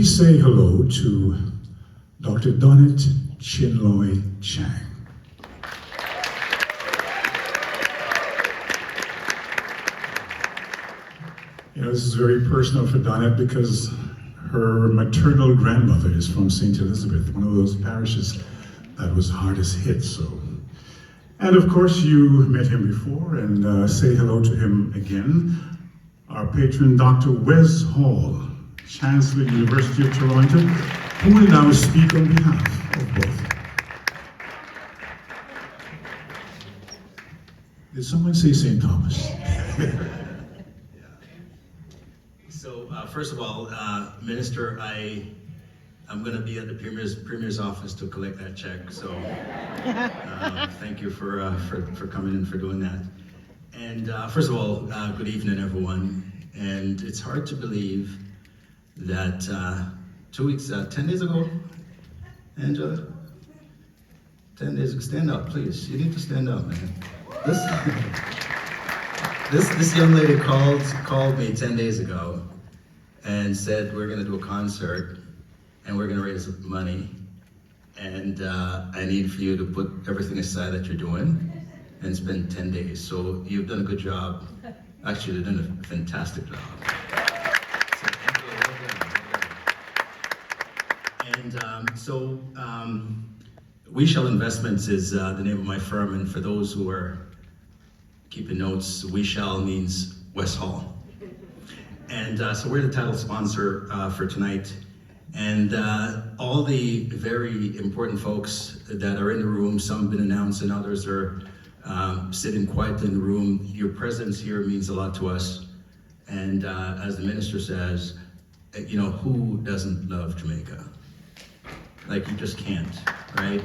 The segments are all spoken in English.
Please say hello to Dr. Donnet Chinloy Chang. You know, this is very personal for Donnet because her maternal grandmother is from St. Elizabeth, one of those parishes that was hardest hit. And of course, you met him before, and say hello to him again. Our patron, Dr. Wes Hall, Chancellor, University of Toronto, who will now speak on behalf of both. Did someone say St. Thomas? So first of all, Minister, I'm going to be at the Premier's office to collect that check. So thank you for coming in, for doing that. And first of all, good evening, everyone. And it's hard to believe that 10 days ago, Angela, 10 days ago, stand up, please. You need to stand up, man. This young lady called me 10 days ago and said, we're gonna do a concert and we're gonna raise money. And I need for you to put everything aside that you're doing and spend 10 days. So you've done a good job. Actually, you've done a fantastic job. So We Shall Investments is the name of my firm, and for those who are keeping notes, We Shall means West Hall. And so we're the title sponsor for tonight. And all the very important folks that are in the room, some have been announced and others are sitting quietly in the room. Your presence here means a lot to us. And as the minister says, you know, who doesn't love Jamaica? Like, you just can't, right?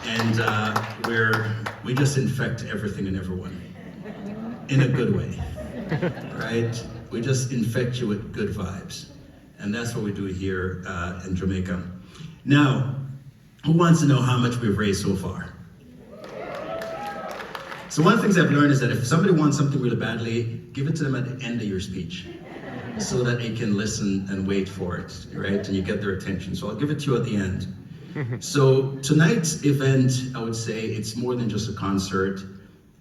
And we just infect everything and everyone in a good way, right? We just infect you with good vibes. And that's what we do here in Jamaica. Now, who wants to know how much we've raised so far? So one of the things I've learned is that if somebody wants something really badly, give it to them at the end of your speech so that they can listen and wait for it, right? And you get their attention. So I'll give it to you at the end. So tonight's event, I would say, it's more than just a concert.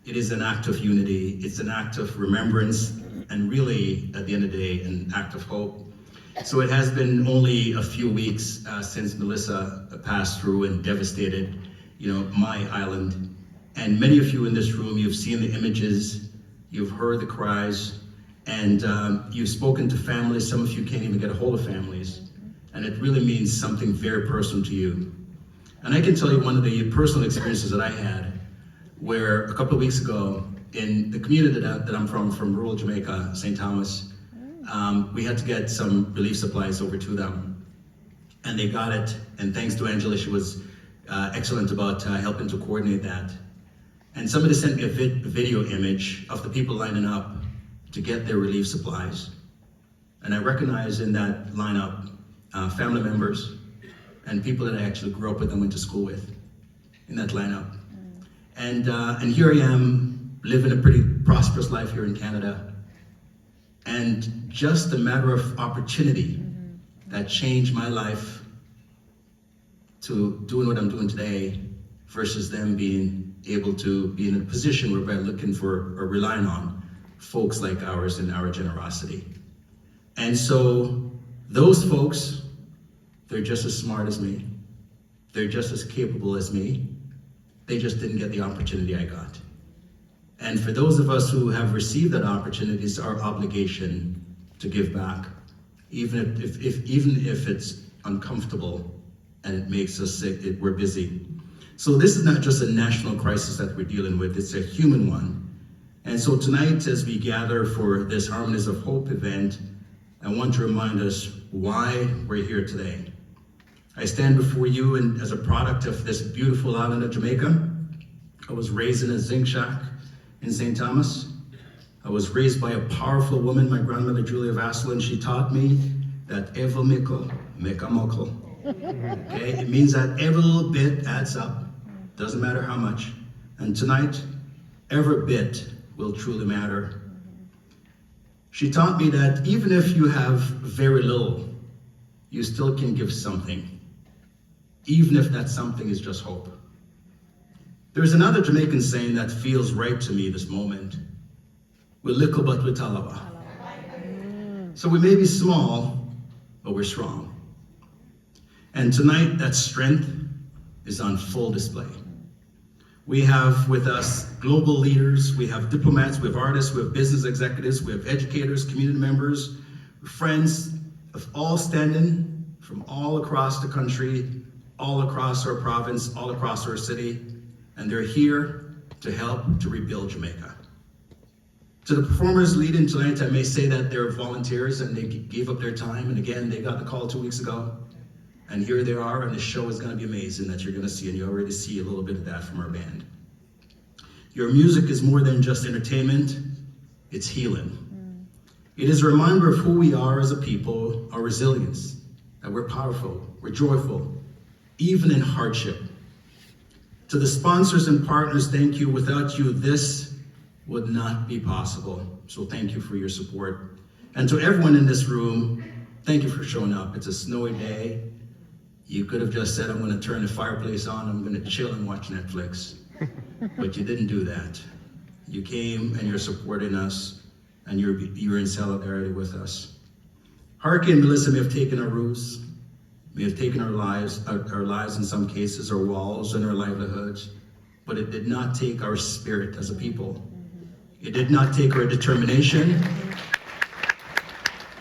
It is an act of unity. It's an act of remembrance, and really, at the end of the day, an act of hope. So it has been only a few weeks since Melissa passed through and devastated, you know, my island. And many of you in this room, you've seen the images, you've heard the cries, and you've spoken to families. Some of you can't even get a hold of families. And it really means something very personal to you. And I can tell you one of the personal experiences that I had, where a couple of weeks ago, in the community that I'm from rural Jamaica, St. Thomas, we had to get some relief supplies over to them. And they got it, and thanks to Angela, she was excellent about helping to coordinate that. And somebody sent me a video image of the people lining up to get their relief supplies. And I recognized in that lineup family members and people that I actually grew up with and went to school with in that lineup. And here I am, living a pretty prosperous life here in Canada. And just a matter of opportunity that changed my life to doing what I'm doing today versus them being able to be in a position where they're looking for or relying on folks like ours and our generosity. And so those folks, they're just as smart as me. They're just as capable as me. They just didn't get the opportunity I got. And for those of us who have received that opportunity, it's our obligation to give back, even if it's uncomfortable and it makes us sick, we're busy. So this is not just a national crisis that we're dealing with, it's a human one. And so tonight, as we gather for this Harmonies of Hope event, I want to remind us why we're here today. I stand before you and as a product of this beautiful island of Jamaica. I was raised in a zinc shack in St. Thomas. I was raised by a powerful woman, my grandmother Julia Vassal, and she taught me that every mickle make a muckle. Okay, it means that every little bit adds up, doesn't matter how much. And tonight, every bit will truly matter. She taught me that even if you have very little, you still can give something, even if that something is just hope. There's another Jamaican saying that feels right to me this moment. We're little but we're talaba. So we may be small, but we're strong. And tonight, that strength is on full display. We have with us global leaders, we have diplomats, we have artists, we have business executives, we have educators, community members, friends of all standing from all across the country, all across our province, all across our city, and they're here to help to rebuild Jamaica. To the performers leading tonight, I may say that they're volunteers and they gave up their time, and again, they got the call 2 weeks ago, and here they are, and the show is gonna be amazing that you're gonna see, and you already see a little bit of that from our band. Your music is more than just entertainment, it's healing. It is a reminder of who we are as a people, our resilience, that we're powerful, we're joyful, even in hardship. To the sponsors and partners, thank you. Without you, this would not be possible. So thank you for your support. And to everyone in this room, thank you for showing up. It's a snowy day. You could have just said, I'm gonna turn the fireplace on, I'm gonna chill and watch Netflix. But you didn't do that. You came and you're supporting us, and you're in solidarity with us. Harky and Melissa may have taken our roofs, may have taken our lives in some cases, our walls and our livelihoods, but it did not take our spirit as a people. It did not take our determination,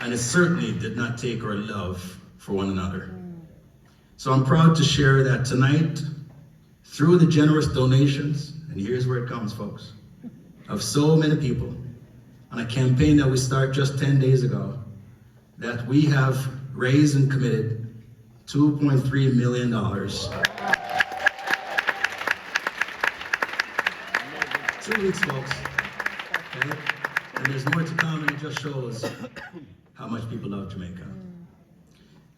and it certainly did not take our love for one another. So I'm proud to share that tonight, through the generous donations, and here's where it comes, folks, of so many people, on a campaign that we started just 10 days ago, that we have raised and committed $2.3 million. 2 weeks, folks. Okay? And there's more to come, and it just shows how much people love Jamaica.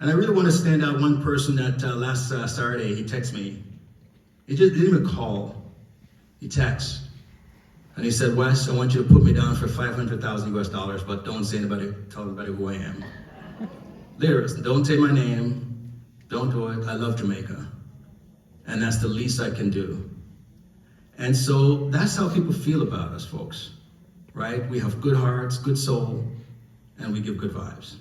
And I really want to stand out one person that last Saturday, he texted me. He just didn't even call. He texted. And he said, Wes, I want you to put me down for $500,000 US, but don't say anybody, tell anybody who I am. Literally, don't say my name, don't do it, I love Jamaica. And that's the least I can do. And so that's how people feel about us, folks, right? We have good hearts, good soul, and we give good vibes.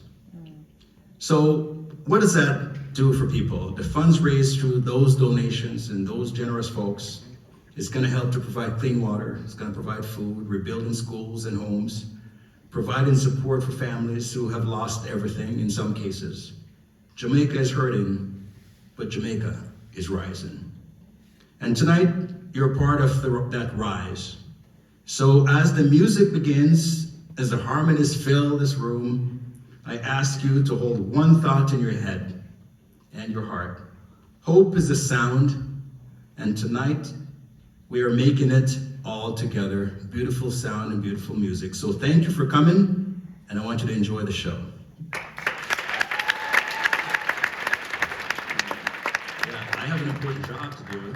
So what does that do for people? The funds raised through those donations and those generous folks is gonna help to provide clean water, it's gonna provide food, rebuilding schools and homes, providing support for families who have lost everything in some cases. Jamaica is hurting, but Jamaica is rising. And tonight, you're a part of that rise. So as the music begins, as the harmonies fill this room, I ask you to hold one thought in your head and your heart. Hope is a sound, and tonight we are making it all together. Beautiful sound and beautiful music. So thank you for coming, and I want you to enjoy the show. Yeah, I have an important job to do.